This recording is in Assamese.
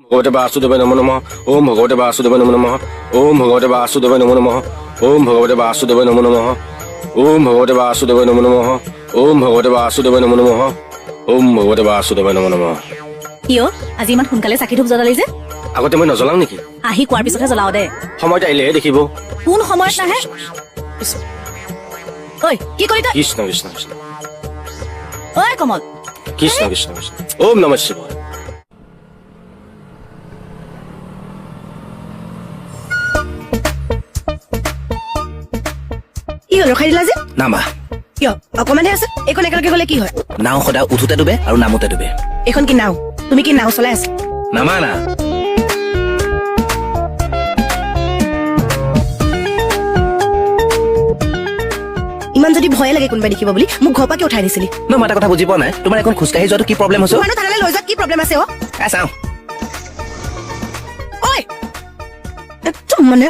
ভগৱতে বাসুদেৱায় নমো নমঃ ওম ভগৱতে বাসুদেৱায় নমো নমঃ ওম ভগৱতে বাসুদেৱায় নমো নমঃ ওম ভগৱতে বাসুদেৱায় নমো নমঃ ওম ভগৱতে বাসুদেৱায় নমো নমঃ ওম ভগৱতে বাসুদেৱায় নমো নমঃ ওম ভগৱতে বাসুদেৱায় নমো নমঃ। কিয় আজি ইমান সোনকালে চাকি ধূপ জ্বলালি যে? আগতে মই নজ্বলাও নেকি? আহি কোৱাৰ পিছতহে জ্বলাও দে। সময়ত আহিলেহে দেখিব। কোন সময়ত নাহে? ঐ কি কৰিলি তই? কৃষ্ণ কৃষ্ণ কৃষ্ণ ঐ কমল কৃষ্ণ কৃষ্ণ কৃষ্ণ ওম নমঃ শিৱায়। কি হ'ল ৰখাই দিলা যে? নামা কিয় অকমানহে আছে? এইখন একেলগে গলে কি হয়? নাও সদায় উঠোতে ডুবে আৰু নামোতে ডুবে। এইখন কি নাও? তুমি কি নাও চলাই আছা? নামা না ইমান যদি ভয়ে লাগে কোনোবাই দেখিব বুলি মোক ঘৰৰ পৰা কি উঠাই দিছিলি? মই এটা কথা বুজি পোৱা নাই, তোমাৰ এখন খোজকাঢ়ি যোৱাটো কি প্ৰব্লেম হৈছে? মানুহ থানালৈ লৈ যোৱাত কি প্ৰব্লেম আছে? চাওঁ ঐ একদম মানে